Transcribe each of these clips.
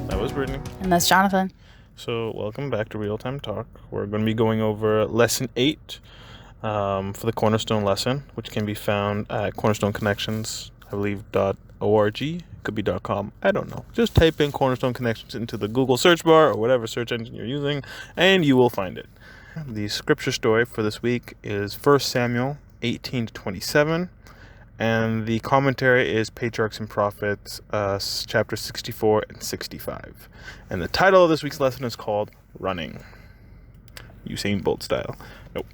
That was Brittany. And that's Jonathan. So welcome back to Real Time Talk. We're going to be going over Lesson 8 for the Cornerstone lesson, which can be found at Cornerstone Connections, I believe, .org. Could be .com. I don't know. Just type in Cornerstone Connections into the Google search bar or whatever search engine you're using, and you will find it. The scripture story for this week is 1 Samuel 18 to 27. And the commentary is Patriarchs and Prophets, chapter 64 and 65. And the title of this week's lesson is called Running. Usain Bolt style. Nope.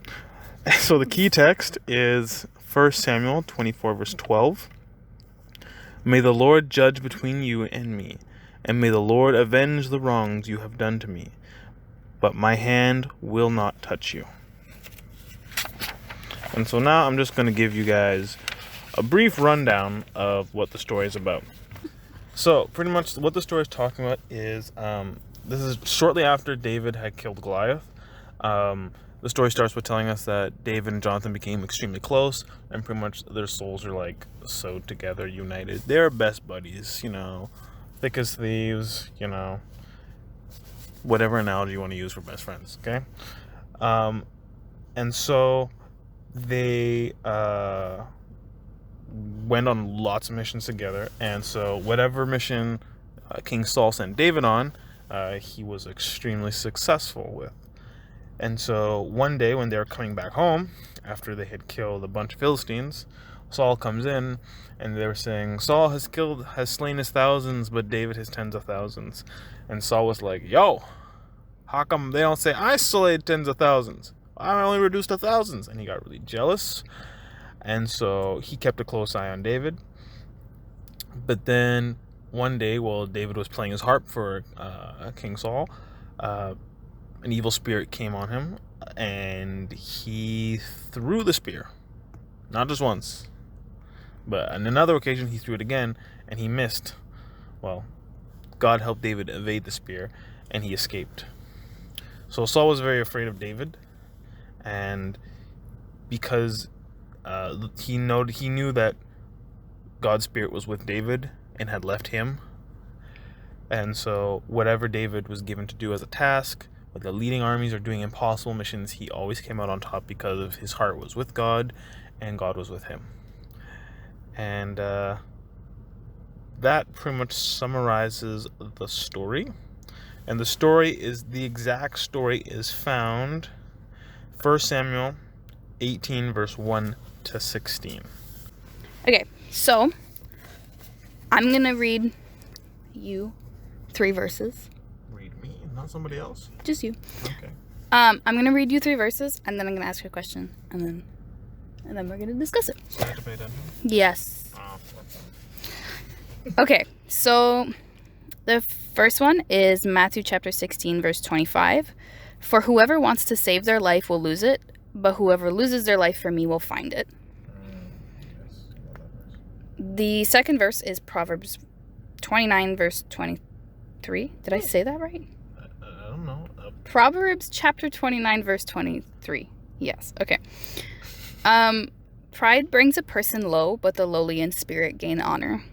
So the key text is 1 Samuel 24 verse 12. May the Lord judge between you and me, and may the Lord avenge the wrongs you have done to me. But my hand will not touch you. And so now I'm just going to give you guys a brief rundown of what the story is about. So pretty much what the story is talking about is this is shortly after David had killed Goliath. The story starts with telling us that David and Jonathan became extremely close, and pretty much their souls are like sewed together, united. They're best buddies, thick as thieves, whatever analogy you want to use for best friends, okay? And so they went on lots of missions together, and so whatever mission King Saul sent David on, he was extremely successful with. And so one day when they were coming back home after they had killed a bunch of Philistines, Saul comes in and they were saying, Saul has slain his thousands, but David his tens of thousands. And Saul was like, yo, how come they don't say I slayed tens of thousands? I only reduced to thousands. And he got really jealous. And so he kept a close eye on David. But then one day, while David was playing his harp for King Saul, an evil spirit came on him, and he threw the spear. Not just once, but on another occasion he threw it again, and he missed. Well, God helped David evade the spear, and he escaped. So Saul was very afraid of David, and because he knew that God's spirit was with David and had left him. And so whatever David was given to do as a task, whether leading armies or doing impossible missions, he always came out on top because of his heart was with God and God was with him. And that pretty much summarizes the story. And the exact story is found 1 Samuel 18 verse 1 to 16. Okay, so I'm going to read you 3 verses. Read me, not somebody else? Just you. Okay. I'm going to read you 3 verses, and then I'm going to ask you a question, and then we're going to discuss it. So I have to pay attention? Yes. Oh, Okay, so the first one is Matthew chapter 16, verse 25. For whoever wants to save their life will lose it, but whoever loses their life for me will find it. Yes, I love that verse. The second verse is Proverbs 29, verse 23. Did I say that right? I don't know. Proverbs chapter 29, verse 23. Yes, okay. Pride brings a person low, but the lowly in spirit gain honor.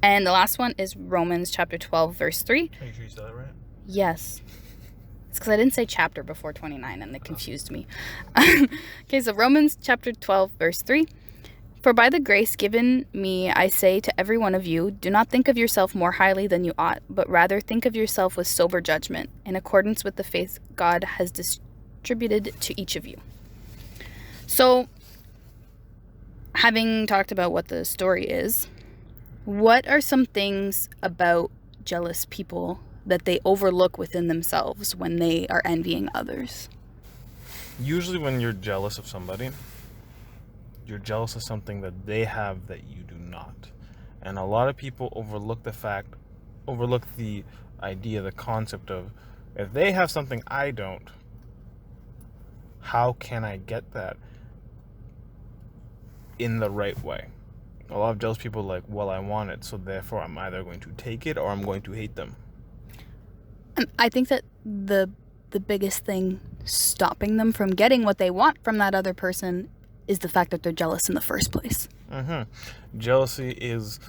And the last one is Romans chapter 12, verse 3. Are you sure you said that right? Yes. It's because I didn't say chapter before 29, and it confused me. Okay, so Romans chapter 12, verse 3. For by the grace given me, I say to every one of you, do not think of yourself more highly than you ought, but rather think of yourself with sober judgment, in accordance with the faith God has distributed to each of you. So, having talked about what the story is, what are some things about jealous people that they overlook within themselves when they are envying others? Usually when you're jealous of somebody, you're jealous of something that they have that you do not. And a lot of people overlook the idea, the concept of, if they have something I don't, how can I get that in the right way? A lot of jealous people are like, well, I want it, so therefore I'm either going to take it or I'm going to hate them. I think that the biggest thing stopping them from getting what they want from that other person is the fact that they're jealous in the first place. Jealousy is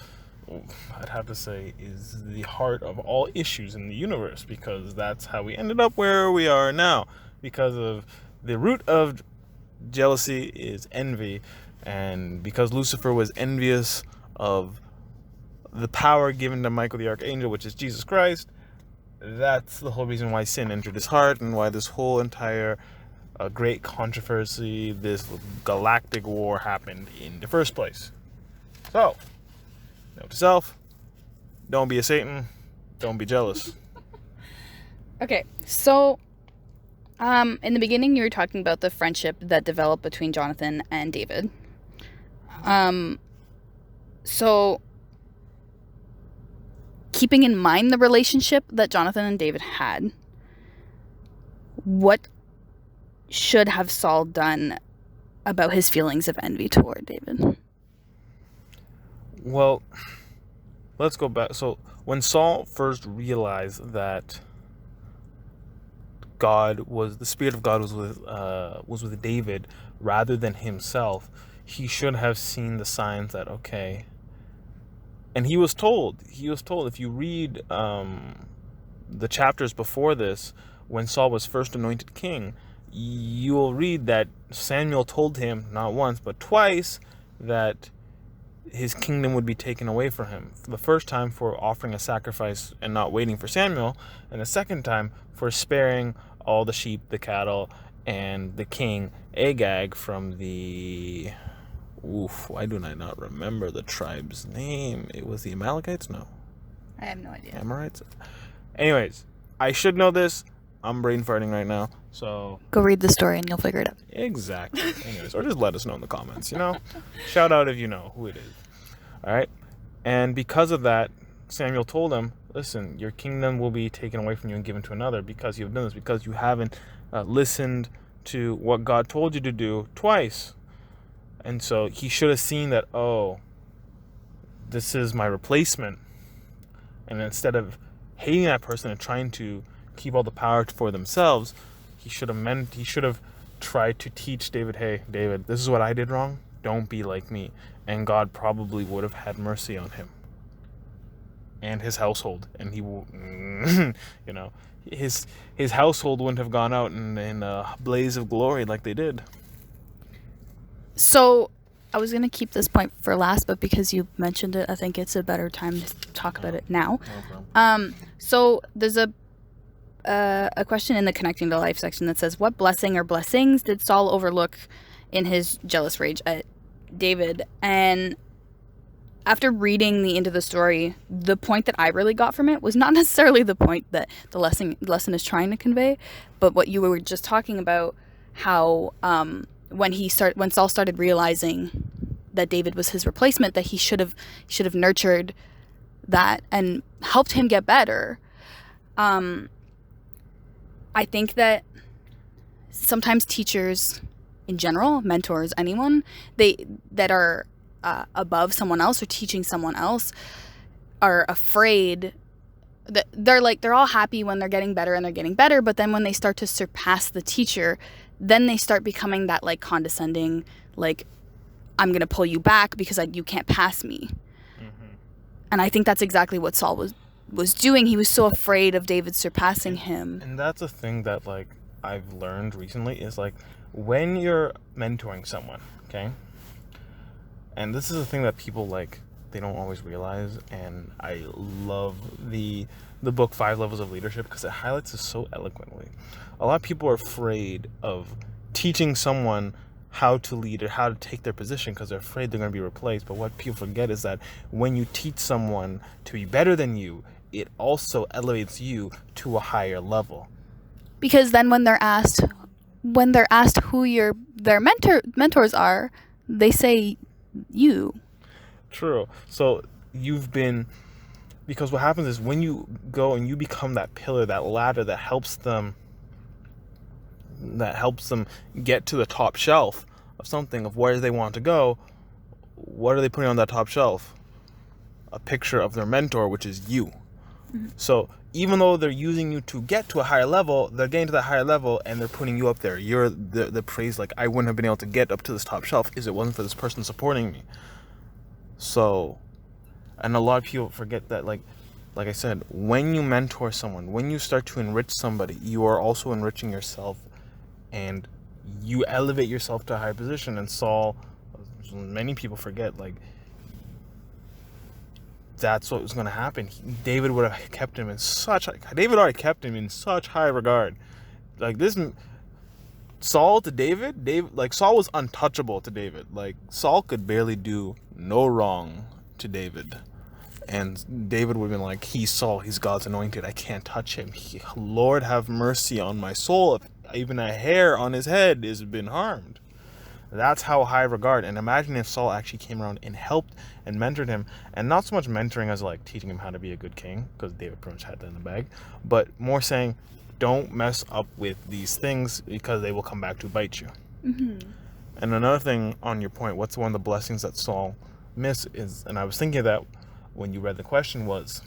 I'd have to say, is the heart of all issues in the universe, because that's how we ended up where we are now. Because of the root of jealousy is envy, and because Lucifer was envious of the power given to Michael the Archangel, which is Jesus Christ, that's the whole reason why sin entered his heart, and why this whole entire great controversy, this galactic war happened in the first place. So, note to self, don't be a Satan, don't be jealous. Okay, so in the beginning you were talking about the friendship that developed between Jonathan and David. So keeping in mind the relationship that Jonathan and David had, what should have Saul done about his feelings of envy toward David? Well, let's go back. So when Saul first realized that the Spirit of God was with David rather than himself, he should have seen the signs that, okay. And he was told, if you read the chapters before this, when Saul was first anointed king, you will read that Samuel told him, not once, but twice, that his kingdom would be taken away from him. The first time for offering a sacrifice and not waiting for Samuel, and the second time for sparing all the sheep, the cattle, and the king Agag from the... why do I not remember the tribe's name? It was the Amalekites? No. I have no idea. Amorites? Anyways, I should know this. I'm brain farting right now, so... Go read the story and you'll figure it out. Exactly. Anyways, or just let us know in the comments, Shout out if you know who it is. All right? And because of that, Samuel told him, listen, your kingdom will be taken away from you and given to another because you've done this, because you haven't listened to what God told you to do twice. And so he should have seen that, oh, this is my replacement. And instead of hating that person and trying to keep all the power for themselves, he should have tried to teach David, hey, David, this is what I did wrong. Don't be like me. And God probably would have had mercy on him and his household. And he will, his household wouldn't have gone out in a blaze of glory like they did. So I was going to keep this point for last, but because you mentioned it, I think it's a better time to talk about it now. So there's a question in the Connecting to Life section that says, what blessing or blessings did Saul overlook in his jealous rage at David? And after reading the end of the story, the point that I really got from it was not necessarily the point that the lesson is trying to convey, but what you were just talking about, how when Saul started realizing that David was his replacement, that he should have nurtured that and helped him get better. I think that sometimes teachers in general, mentors, anyone that are above someone else or teaching someone else, are afraid that they're all happy when they're getting better and they're getting better, but then when they start to surpass the teacher, then they start becoming that condescending, I'm gonna pull you back because you can't pass me. Mm-hmm. And I think that's exactly what Saul was doing. He was so afraid of David surpassing him. And that's a thing that I've learned recently is when you're mentoring someone, okay? And this is a thing that people they don't always realize, and I love the book 5 Levels of Leadership because it highlights this so eloquently. A lot of people are afraid of teaching someone how to lead or how to take their position because they're afraid they're going to be replaced. But what people forget is that when you teach someone to be better than you, it also elevates you to a higher level. Because then when they're asked who their mentors are, they say you. True. So because what happens is when you go and you become that pillar, that ladder that helps them get to the top shelf of something, of where they want to go, what are they putting on that top shelf? A picture of their mentor, which is you. Mm-hmm. So even though they're using you to get to a higher level, they're getting to that higher level and they're putting you up there. You're the praise, I wouldn't have been able to get up to this top shelf if it wasn't for this person supporting me. So And a lot of people forget that, like I said, when you mentor someone, when you start to enrich somebody, you are also enriching yourself, and you elevate yourself to a higher position. And Saul, many people forget, like, that's what was going to happen. David would have kept him in such, David already kept him in such high regard. Like, this Saul to David, like, Saul was untouchable to David. Like, Saul could barely do no wrong to David. And David would have been like, he's Saul, he's God's anointed, I can't touch him. Lord, have mercy on my soul. If even a hair on his head has been harmed. That's how high regard. And imagine if Saul actually came around and helped and mentored him. And not so much mentoring as like teaching him how to be a good king, because David pretty much had that in the bag. But more saying, don't mess up with these things, because they will come back to bite you. Mm-hmm. And another thing on your point, what's one of the blessings that Saul missed is, and I was thinking of that when you read the question, was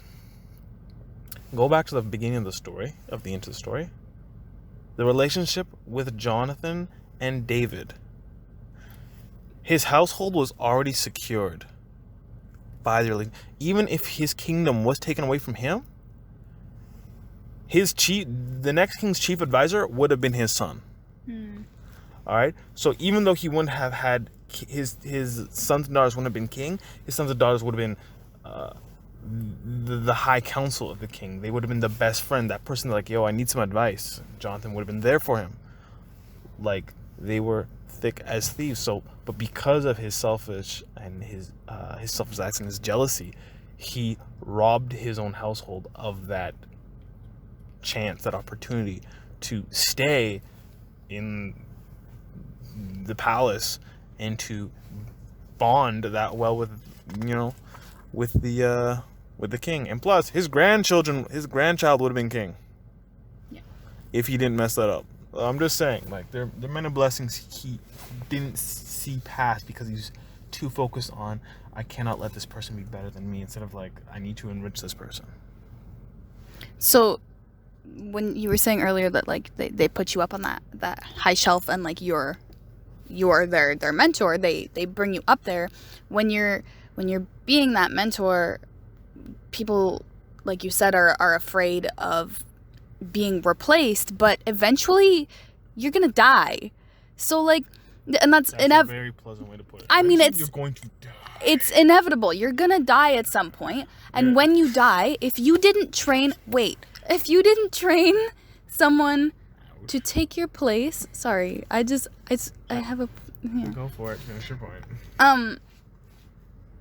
go back to the beginning of the story, of the into the story. The relationship with Jonathan and David. His household was already secured by the, even if his kingdom was taken away from him, the next king's chief advisor would have been his son. All right. So even though he wouldn't have had his sons and daughters wouldn't have been king, his sons and daughters would have been the high council of the king. They would have been the best friend, that person like, yo, I need some advice. Jonathan would have been there for him. Like, they were thick as thieves. So, but because of his selfish acts and his jealousy, he robbed his own household of that chance, that opportunity to stay in the palace and to bond that well with, with the king. And plus, his grandchild would have been king. Yeah. If he didn't mess that up. I'm just saying, like, there are many blessings he didn't see past because he's too focused on, I cannot let this person be better than me, instead of like, I need to enrich this person. So when you were saying earlier that like they put you up on that high shelf, and like you're their mentor, they bring you up there. When you're being that mentor, people, like you said, are afraid of being replaced, but eventually you're gonna die. So like, and that's a very pleasant way to put it. I mean, you're going to die. It's inevitable. You're gonna die at some point, and when you die, if you didn't train someone to take your place, sorry, I have a Go for it. Finish your point.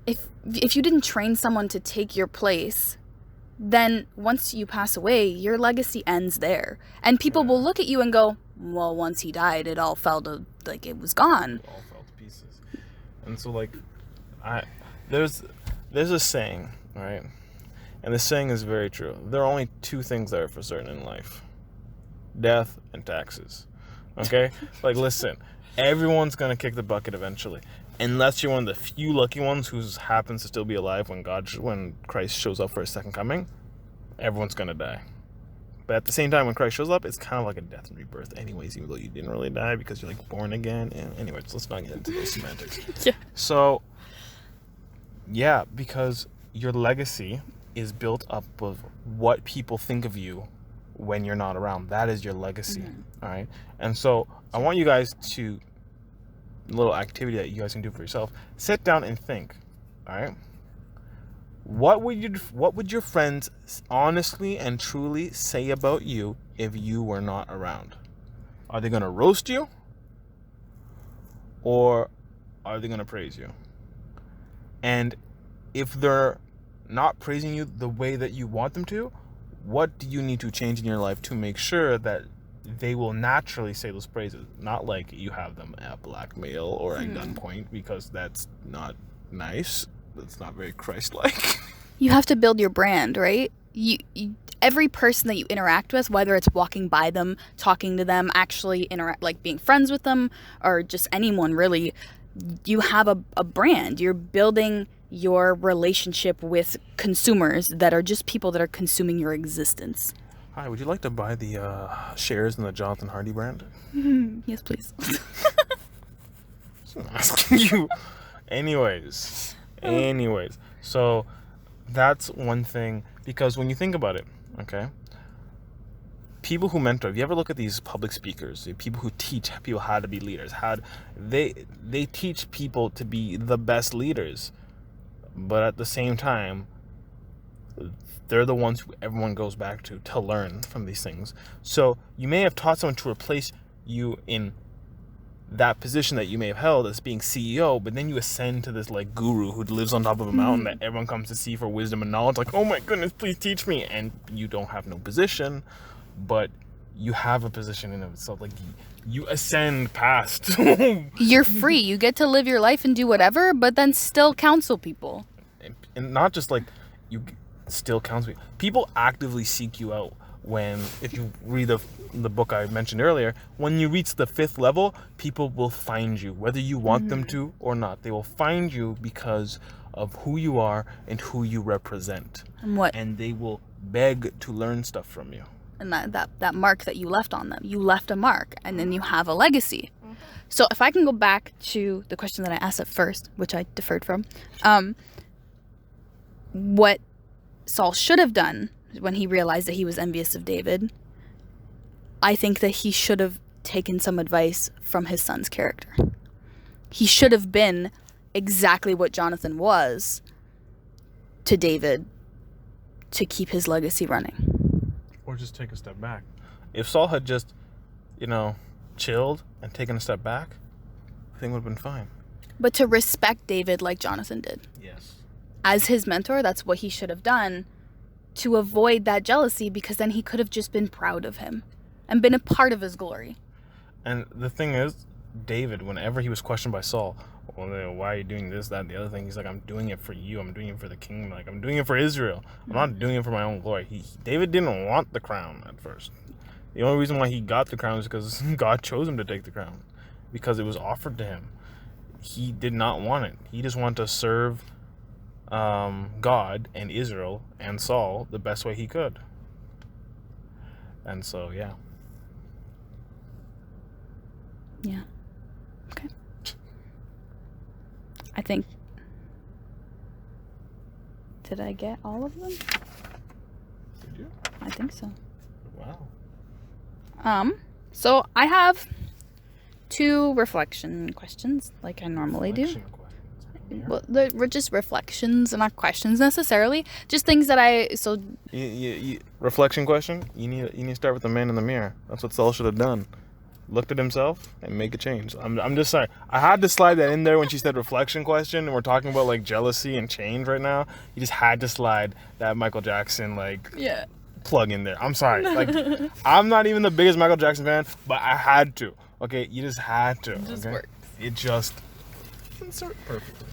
If you didn't train someone to take your place, then once you pass away, your legacy ends there. And people will look at you and go, well, once he died, it all fell to, like, it was gone. It all fell to pieces. And so, like, there's a saying, right? And the saying is very true. There are only two things that are for certain in life: death and taxes. Okay? Like, listen, everyone's going to kick the bucket eventually. Unless you're one of the few lucky ones who happens to still be alive when Christ shows up for his second coming, everyone's going to die. But at the same time, when Christ shows up, it's kind of like a death and rebirth anyways, even though you didn't really die because you're like born again. And anyways, let's not get into those semantics. Yeah. So, yeah, because your legacy is built up of what people think of you when you're not around. That is your legacy. Mm-hmm. All right? And so I want you guys to, little activity that you guys can do for yourself, sit down and think. All right, what would your friends honestly and truly say about you if you were not around? Are they going to roast you, or are they going to praise you? And if they're not praising you the way that you want them to, what do you need to change in your life to make sure that they will naturally say those praises? Not like you have them at blackmail or at gunpoint, because that's not nice. That's not very Christ-like. You have to build your brand, right? You every person that you interact with, whether it's walking by them, talking to them, actually like being friends with them, or just anyone really, you have a brand. You're building your relationship with consumers that are just people that are consuming your existence. Hi, would you like to buy the shares in the Jonathan Hardy brand? Yes, please. I'm asking you. Anyways. So, that's one thing, because when you think about it, okay, people who mentor, if you ever look at these public speakers, the people who teach people how to be leaders, they teach people to be the best leaders, but at the same time, they're the ones who everyone goes back to learn from these things. So you may have taught someone to replace you in that position that you may have held as being CEO, but then you ascend to this like guru who lives on top of a mountain that everyone comes to see for wisdom and knowledge, like, oh my goodness, please teach me. And you don't have no position, but you have a position in of itself. Like, you ascend past. You're free. You get to live your life and do whatever, but then still counsel people. And not just like you still counsel people. People actively seek you out. When, if you read the book I mentioned earlier, when you reach the 5th level, people will find you, whether you want them to or not. They will find you because of who you are and who you represent. And they will beg to learn stuff from you. And that mark that you left on them. You left a mark, and then you have a legacy. So if I can go back to the question that I asked at first, which I deferred from, what Saul should have done when he realized that he was envious of David, I think that he should have taken some advice from his son's character. He should have been exactly what Jonathan was to David to keep his legacy running. Or just take a step back. If Saul had just, chilled and taken a step back, I think it would have been fine. But to respect David like Jonathan did. Yes. As his mentor, that's what he should have done, to avoid that jealousy, because then he could have just been proud of him and been a part of his glory. And the thing is, David, whenever he was questioned by Saul, well, why are you doing this, that, and the other thing? He's like, I'm doing it for you. I'm doing it for the kingdom. Like, I'm doing it for Israel. I'm not doing it for my own glory. David didn't want the crown at first. The only reason why he got the crown is because God chose him to take the crown, because it was offered to him. He did not want it. He just wanted to serve God and Israel and Saul the best way he could. And so, yeah. Yeah. Okay. I think... Did I get all of them? Did you? I think so. Wow. So I have 2 reflection questions, like I normally do. Well, they're just reflections and not questions necessarily. Just things that reflection question. You need to start with the man in the mirror. That's what Saul should have done. Looked at himself and make a change. I'm just sorry. I had to slide that in there when she said reflection question, and we're talking about like jealousy and change right now. You just had to slide that Michael Jackson plug in there. I'm sorry. Like, I'm not even the biggest Michael Jackson fan, but I had to. Okay, you just had to. It just okay? works. It just insert perfectly.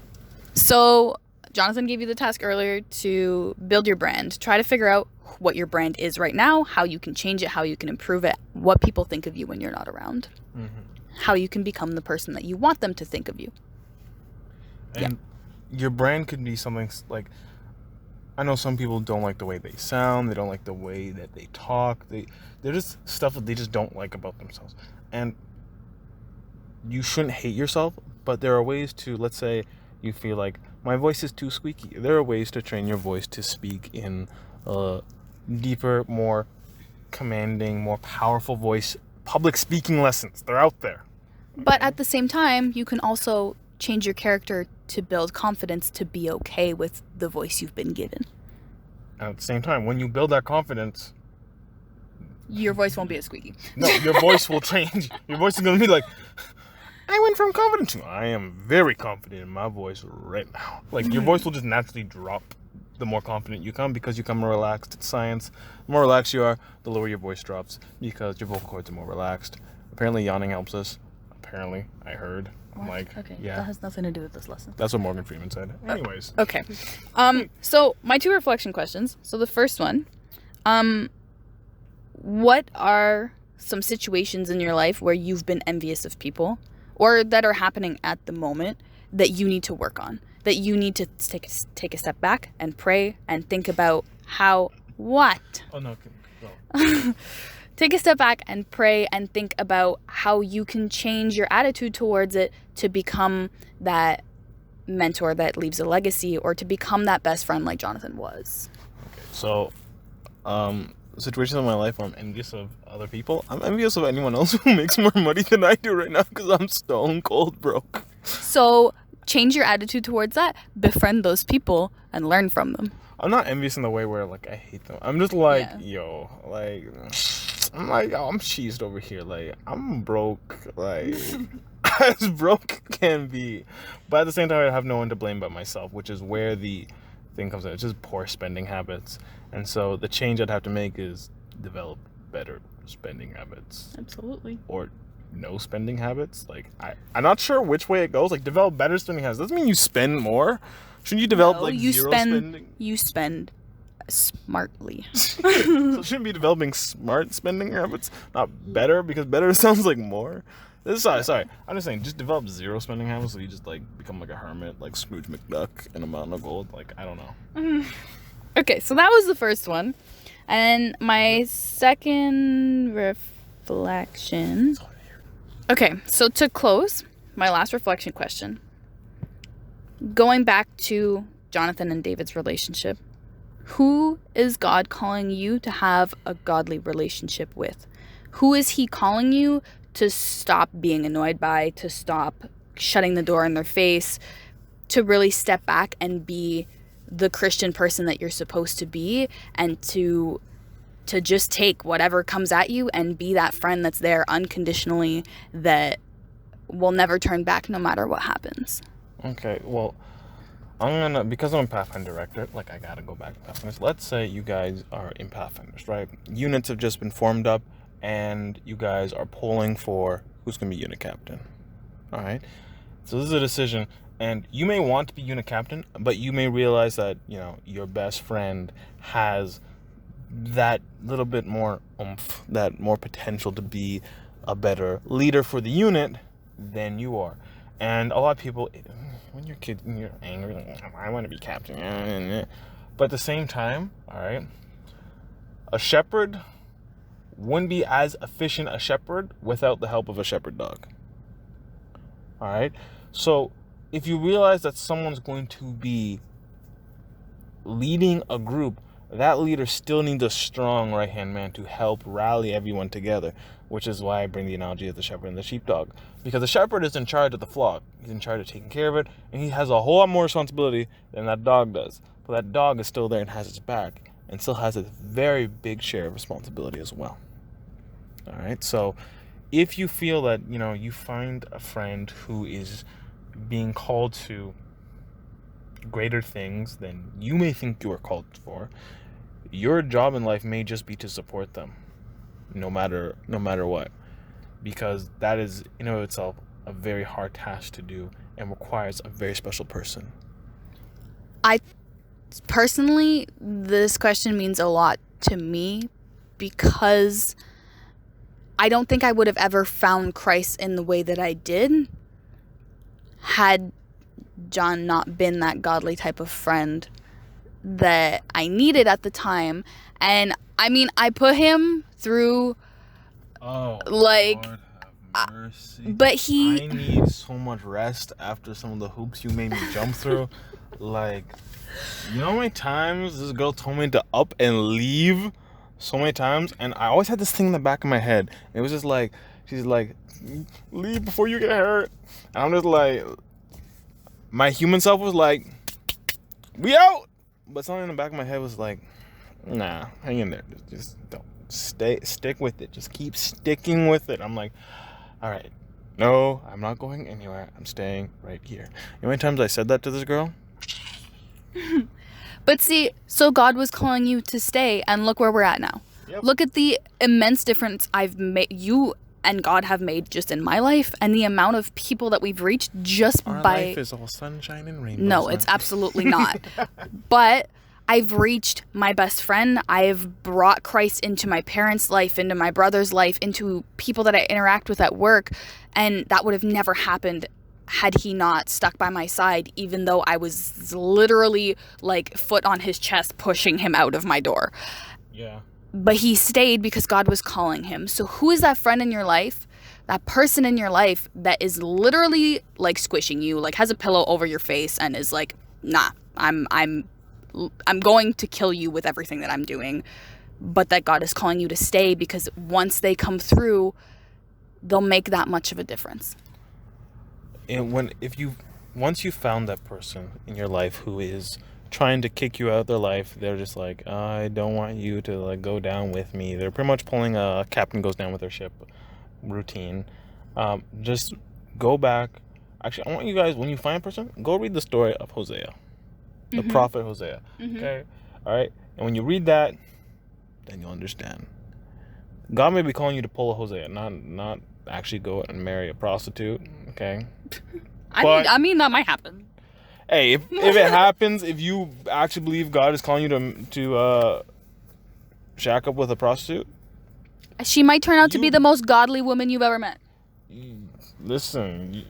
So Jonathan gave you the task earlier to build your brand. Try to figure out what your brand is right now, how you can change it, how you can improve it, what people think of you when you're not around, how you can become the person that you want them to think of you. And your brand could be something like, I know some people don't like the way they sound, they don't like the way that they talk, they're just stuff that they just don't like about themselves. And you shouldn't hate yourself, but there are ways to, let's say you feel like my voice is too squeaky. There are ways to train your voice to speak in deeper, more commanding, more powerful voice. Public speaking lessons, they're out there. But at the same time, you can also change your character to build confidence to be okay with the voice you've been given. And at the same time, when you build that confidence, your voice won't be as squeaky. No, your voice will change. Your voice is going to be like, I went from confident to, I am very confident in my voice right now. Like, your voice will just naturally drop the more confident you come, because you come more relaxed. It's science. The more relaxed you are, the lower your voice drops, because your vocal cords are more relaxed. Apparently, yawning helps us. Apparently, I heard. I'm like, okay, yeah. That has nothing to do with this lesson. That's what Morgan Freeman said. Anyways. Okay. So my 2 reflection questions. So the first one, what are some situations in your life where you've been envious of people, or that are happening at the moment, that you need to work on, that you need to take a step back and pray and think about what? Oh, no. Go. Take a step back and pray and think about how you can change your attitude towards it to become that mentor that leaves a legacy, or to become that best friend like Jonathan was. Okay, so situations in my life where I'm envious of other people. I'm envious of anyone else who makes more money than I do right now because I'm stone cold broke. So change your attitude towards that, befriend those people, and learn from them. I'm not envious in the way where like I hate them. I'm just like, Yeah. I'm like, oh, I'm cheesed over here. Like, I'm broke, like as broke can be. But at the same time, I have no one to blame but myself, which is where the thing comes in. It's just poor spending habits. And so the change I'd have to make is develop better spending habits. Absolutely. Or no spending habits. Like, I'm not sure which way it goes. Like, develop better spending habits. Doesn't mean you spend more. Shouldn't you develop zero spending? You spend smartly. So shouldn't be developing smart spending habits, not better, because better sounds like more. Sorry. I'm just saying, just develop zero spending habits, so you just like become like a hermit, like Scrooge McDuck in a mountain of gold. Like, I don't know. Okay, so that was the first one, and my second reflection. Okay, so to close, my last reflection question. Going back to Jonathan and David's relationship, who is God calling you to have a godly relationship with? Who is he calling you to stop being annoyed by, to stop shutting the door in their face, to really step back and be the Christian person that you're supposed to be, and to just take whatever comes at you and be that friend that's there unconditionally, that will never turn back no matter what happens? Okay, well, because I'm a Pathfinder director, like, I gotta go back to Pathfinders. Let's say you guys are in Pathfinders, right? Units have just been formed up, and you guys are polling for who's gonna be unit captain. All right? So this is a decision, and you may want to be unit captain, but you may realize that, your best friend has that little bit more oomph, that more potential to be a better leader for the unit than you are. And a lot of people, when you're kids and you're angry, like, I want to be captain. But at the same time, all right, a shepherd wouldn't be as efficient a shepherd without the help of a shepherd dog. All right? So if you realize that someone's going to be leading a group, that leader still needs a strong right-hand man to help rally everyone together, which is why I bring the analogy of the shepherd and the sheepdog. Because the shepherd is in charge of the flock. He's in charge of taking care of it, and he has a whole lot more responsibility than that dog does. But that dog is still there and has its back, and still has a very big share of responsibility as well. All right? So if you feel that, you find a friend who is being called to greater things than you may think you are called for, your job in life may just be to support them, no matter what, because that is in and of itself a very hard task to do and requires a very special person. I personally, this question means a lot to me, because I don't think I would have ever found Christ in the way that I did had John not been that godly type of friend that I needed at the time. And I mean, I put him through Lord have mercy. But I need so much rest after some of the hoops you made me jump through. Like, how many times this girl told me to up and leave? So many times, and I always had this thing in the back of my head. It was just like, she's like, leave before you get hurt. And I'm just like, my human self was like, we out. But something in the back of my head was like, nah, hang in there. Just don't stick with it. Just keep sticking with it. I'm like, all right, no, I'm not going anywhere. I'm staying right here. You know how many times I said that to this girl? But see, so God was calling you to stay, and look where we're at now. Yep. Look at the immense difference you and God have made just in my life, and the amount of people that we've reached just Our by... life is all sunshine and rainbows. No, it's absolutely not. But I've reached my best friend. I've brought Christ into my parents' life, into my brother's life, into people that I interact with at work, and that would have never happened had he not stuck by my side, even though I was literally like foot on his chest pushing him out of my door. Yeah. But he stayed because God was calling him. So who is that friend in your life that person in your life that is literally like squishing you, like has a pillow over your face and is like, nah, I'm going to kill you with everything that I'm doing, but that God is calling you to stay, because once they come through, they'll make that much of a difference. And once you found that person in your life who is trying to kick you out of their life, they're just like, I don't want you to like go down with me. They're pretty much pulling a captain goes down with their ship routine. Just go back. Actually, I want you guys, when you find a person, go read the story of Hosea, the prophet Hosea. Okay, all right. And when you read that, then you'll understand. God may be calling you to pull a Hosea, not actually go and marry a prostitute. Okay. I mean that might happen. Hey, if it happens, if you actually believe God is calling you to shack up with a prostitute, she might turn out to be the most godly woman you've ever met. Listen, you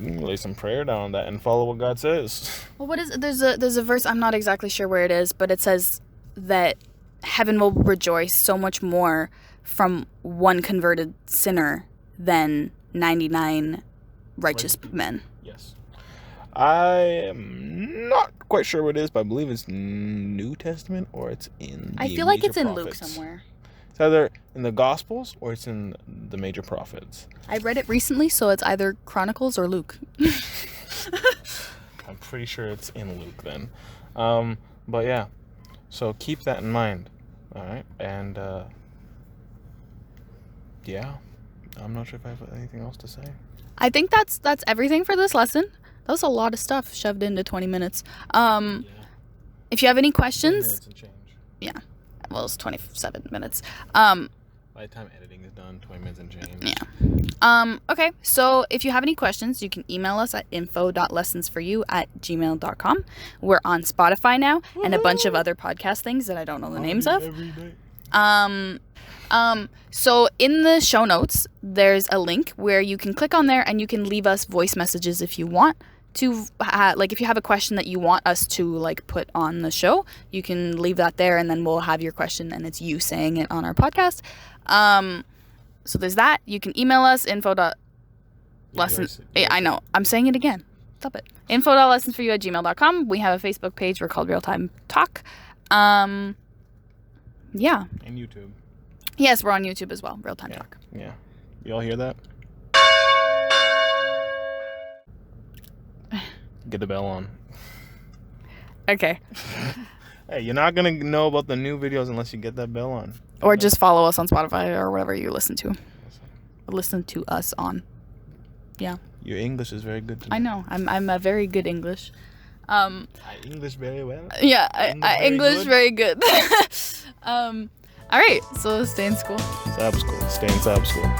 can lay some prayer down on that and follow what God says. Well, what is it? There's a verse, I'm not exactly sure where it is, but it says that heaven will rejoice so much more from one converted sinner than 99 righteous men. Yes. I am not quite sure what it is, but I believe it's New Testament or it's in the I feel like it's in prophets. Luke somewhere. It's either in the Gospels or it's in the major prophets. I read it recently, so it's either Chronicles or Luke. I'm pretty sure it's in Luke then. But yeah, so keep that in mind. All right. And yeah, I'm not sure if I have anything else to say. I think that's everything for this lesson. That was a lot of stuff shoved into 20 minutes. Yeah. If you have any questions, 20 minutes and change. yeah, well, it's 27 minutes. By the time editing is done, 20 minutes and change. Yeah. Okay, so if you have any questions, you can email us at info.lessonsforyou@gmail.com. We're on Spotify now and a bunch of other podcast things that I don't know the names of. Every day. So in the show notes, there's a link where you can click on there and you can leave us voice messages if you want to, like if you have a question that you want us to like put on the show, you can leave that there and then we'll have your question and it's you saying it on our podcast. So there's that. You can email us info.lessons. I know. I'm saying it again. Stop it. info.lessonsforyou@gmail.com. We have a Facebook page. We're called Real Time Talk. Yeah. And YouTube. Yes, we're on YouTube as well. Real Time Talk. Yeah. You all hear that? Get the bell on. Okay. Hey, you're not going to know about the new videos unless you get that bell on. Or just follow us on Spotify or whatever you listen to. Listen to us on. Yeah. Your English is very good today. I know. I'm a very good English. I English very well. Yeah, I English very good. All right, so stay in school. Sab school. Stay in Sab school.